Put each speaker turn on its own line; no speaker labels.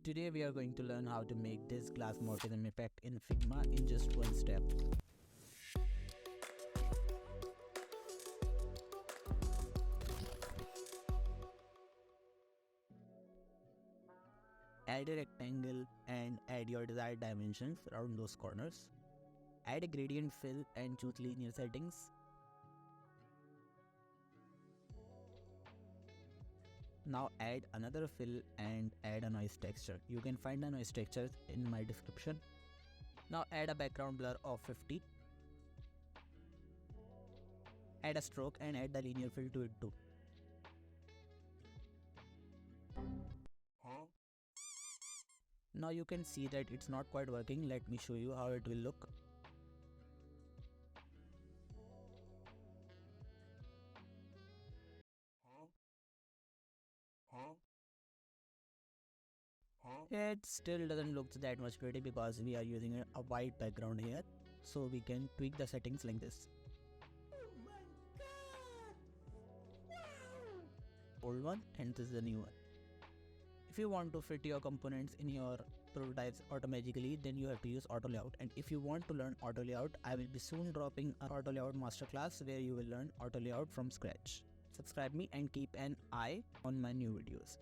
Today we are going to learn how to make this Glassmorphism effect in Figma in just one step. Add a rectangle and add your desired dimensions around those corners. Add a gradient fill and choose linear settings. Now add another fill and add a noise texture. You can find the noise textures in my description. Now add a background blur of 50. Add a stroke and add the linear fill to it too. Now you can see that it's not quite working. Let me show you how it will look. It still doesn't look that much pretty because we are using a white background here. So we can tweak the settings like this.
Oh my god! Wow!
Old one and this is the new one. If you want to fit your components in your prototypes automatically, then you have to use auto layout. And if you want to learn auto layout, I will be soon dropping an auto layout masterclass where you will learn auto layout from scratch. Subscribe me and keep an eye on my new videos.